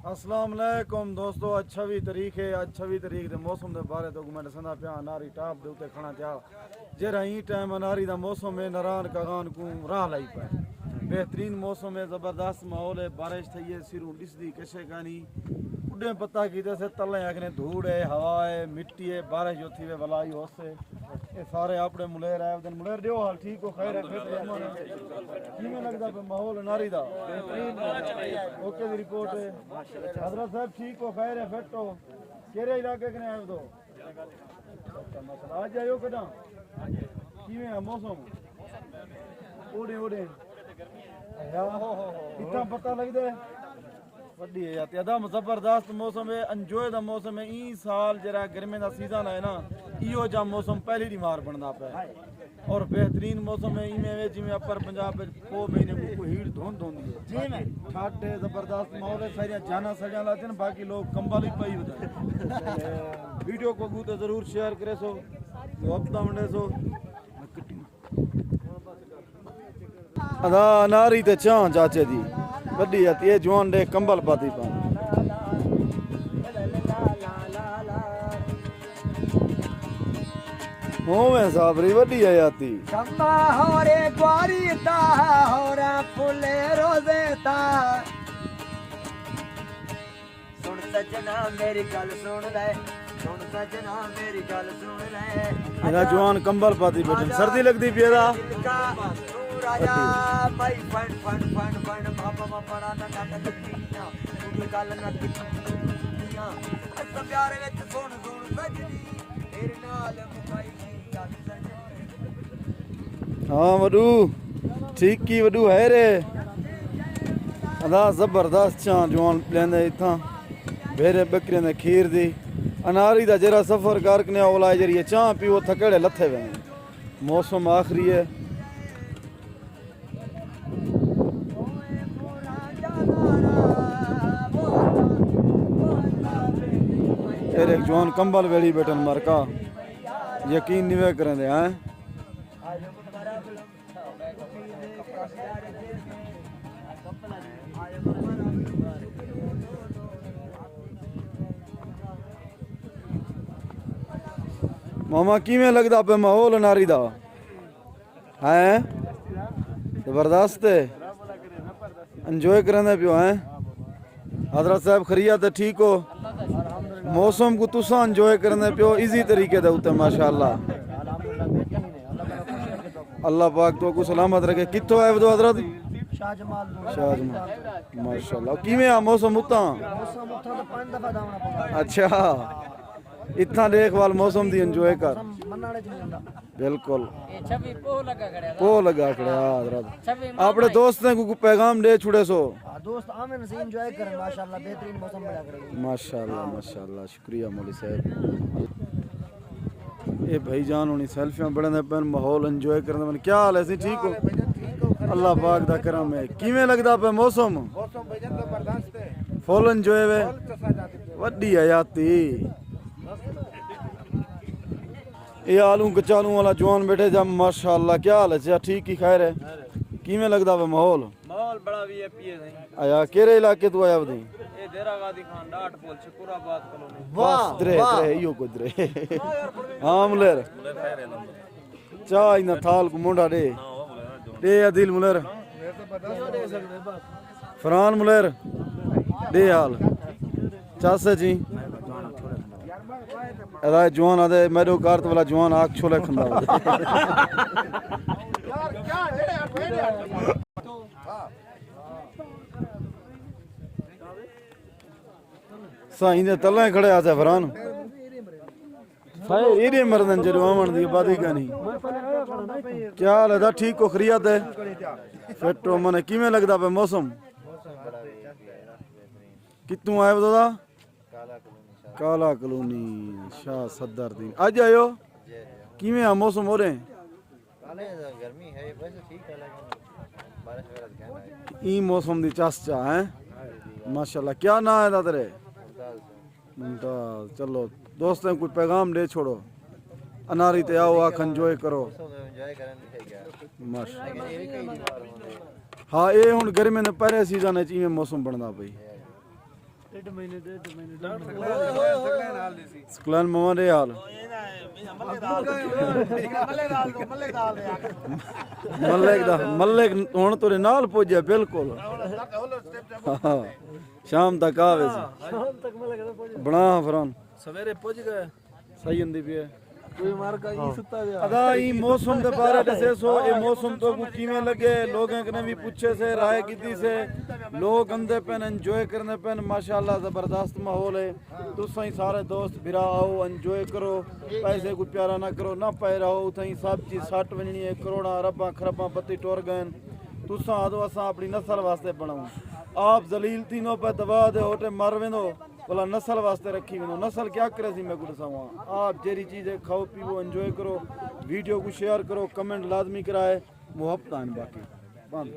अस्सलाम वालेकुम दोस्तों, आज 26 तारीख है। आज 26 तारीख के मौसम के बारे तो मैं दसना पिया। अनारी टाप के उत्ते खड़ा पिया जरा ही टाइम अनारी का मौसम है। नारायण कागान को राह लाई पे बेहतरीन मौसम है, ज़बरदस्त माहौल है। बारिश थी है, सिरों दिसदी कशे कानी उड़े पता की से तले आखने धूड़ है, हवा है, मिट्टी है। बारिश जो थी वे वलाई होसे ये सारे अपने मुलेर आए दिन मुलेर दियो हाल ठीक हो खैर है। किमें लगदा पे माहौल नारी दा ओके दी रिपोर्ट है। हजरत साहब ठीक हो खैर है फिट हो केरे इलाके कने आए दो आज आयो कदा किमें है मौसम ओडे ओडे इतना पता लगदा है वड्डी है यार एकदम जबरदस्त मौसम है। एंजॉय दा मौसम है। ई साल जरा गर्मी दा सीजन है ना, इहो जा मौसम पहली दी मार बनदा पे और बेहतरीन मौसम है। इमें वे जिमें अपर पंजाब में को महीने को हीट धुंध होंदी है जी में ठाट जबरदस्त माहौल है। सारियां जाना सड़ियां लाते हैं, बाकी लोग कंबल ही पाई होता वीडियो को गूते जरूर शेयर करे सो तो हफ्ता मंडे सो अदा नारी ते चां चाचे दी वड्डी आती है जवान दे कंबल पाती पा होवे साबरी वड्डी आती शम्मा होरे ग्वारी ता होरा फुले रोजे ता सुन सजना मेरी गल सुन ले सुन सजना मेरी गल सुन ले मेरा जवान कंबल पाती बैठे सर्दी लगदी पिएदा राजा भाई फन फन फन फन बाबा बाबा ना ना तकिया तू गल ना तकिया अस प्यार विच सुन सुन सजनी तेरे नाल मुकाई गल सजनी। हाँ वडू ठीक की वडू है रे अदा जबरदस्त चां जवान लेंदे इत्थां भेरे बकरियां दे खीर दी अनारी दा जरा सफर करकने ओला जरिए चां पीओ थकड़े लथे वे मौसम आखरी है। एक जवान कंबल वेड़ी बैठन मरका यकीन नहीं वे करें हैं। मामा किमें लगदा पे माहौल नारी दा है जबरदस्त है एंजॉय करें पियो हैं। हजरत साहब खरिया तो ठीक हो मौसम को तुसा एंजॉय करने पियो इजी तरीके दे उत्ते माशाअल्लाह अल्लाह पाक तो को सलामत रखे। कित्थों आए दो हजरत शाहजमाल माशाअल्लाह किवें आ मौसम उता अच्छा इतना देखभाल मौसम दी एंजॉय कर बिल्कुल पो लगा खड़ा हजरत अपने दोस्तों को पैगाम दे छुड़े सो दोस्त आमिर से एंजॉय करें माशाल्लाह बेहतरीन मौसम मिला करें माशाल्लाह माशाल्लाह शुक्रिया मौली साहब। ये भाईजान होनी सेल्फियां बड़े पेन माहौल एंजॉय करने में क्या हाल है ठीक हो अल्लाह पाक दा करम है। किवें लगदा पे मौसम भाईजान जबरदस्त है फुल एंजॉय वे वड्डी हयाती ये आलू कचालू वाला जवान बैठे जब माशाल्लाह क्या हाल है ठीक ही खैर है। किवें लगदा पे माहौल बड़ा वीआईपी है आया केरे इलाके तू आया बदी ये देरागादी खान डाट बोल शुक्राबाद कॉलोनी वाह द्रे द्रे यो को द्रे हां मुलेर चाय ना थाल को मुंडा दे अदिल मुलेर फरहान मुलेर दे हाल चासे जी अदा जवान आदे मेरे कारत वाला जवान आग छोले खंदा साईं दे तले खड़े आसे फरहान साईं एरे मरदन जरो आवन दी बादी कानी क्या हाल है ठीक को खरियत है फिटो मने किवें लगदा पे मौसम कितों आए दादा काला कॉलोनी शाह सदर दी आज आयो किवें आ मौसम हो रहे गर्मी है वैसे ठीक है लेकिन बारिश वगैरह ई मौसम दी चस्चा है माशाल्लाह। क्या ना है तेरे मुमताज चलो दोस्तों कोई पैगाम दे छोड़ो अनारी ते आओ आख एंजॉय करो माशाल्लाह। हाँ ये हुण गर्मी ने पहले सीजन च इवें मौसम बनदा पई ਸਕਲਨ ਮਮਾ ਦੇ ਹਾਲ ਮੱਲੇ ਹੁਣ ਤੇਰੇ ਨਾਲ ਪੁੱਜਿਆ ਬਿਲਕੁਲ ਸ਼ਾਮ ਤੱਕ ਆਵੇ ਸੀ ਬਣਾ ਫਰਾਂ सवेरे पहुंच गए ਸਹੀ ਹੁੰਦੀ ਪਈ ਹੈ कोई मार का ये सुता गया अदा ई मौसम दे बारे दसे सो ये मौसम तो को किवें लगे लोगों ने भी पूछे से राय कीती से लोग अंदे पेन एंजॉय करने पेन माशाल्लाह जबरदस्त माहौल है तुसां ही सारे दोस्त बिरा आओ एंजॉय करो पैसे को प्यारा ना करो ना पै रहो उथई सब चीज सट वणनी है करोड़ा अरबां खरबां पत्ती टुर गए तुसां आदो असां अपनी नस्ल वास्ते बनाऊं आप जलील तीनों पे दबा दे होटे मर वेंदो बोला नस्ल वास्ते रखी वेंदो नस्ल क्या करे सी मैं को दसावां आप जेरी चीज़ खाओ पीवो एंजॉय करो वीडियो को शेयर करो कमेंट लाजमी कराए मुहब्बत आन बाकी बंद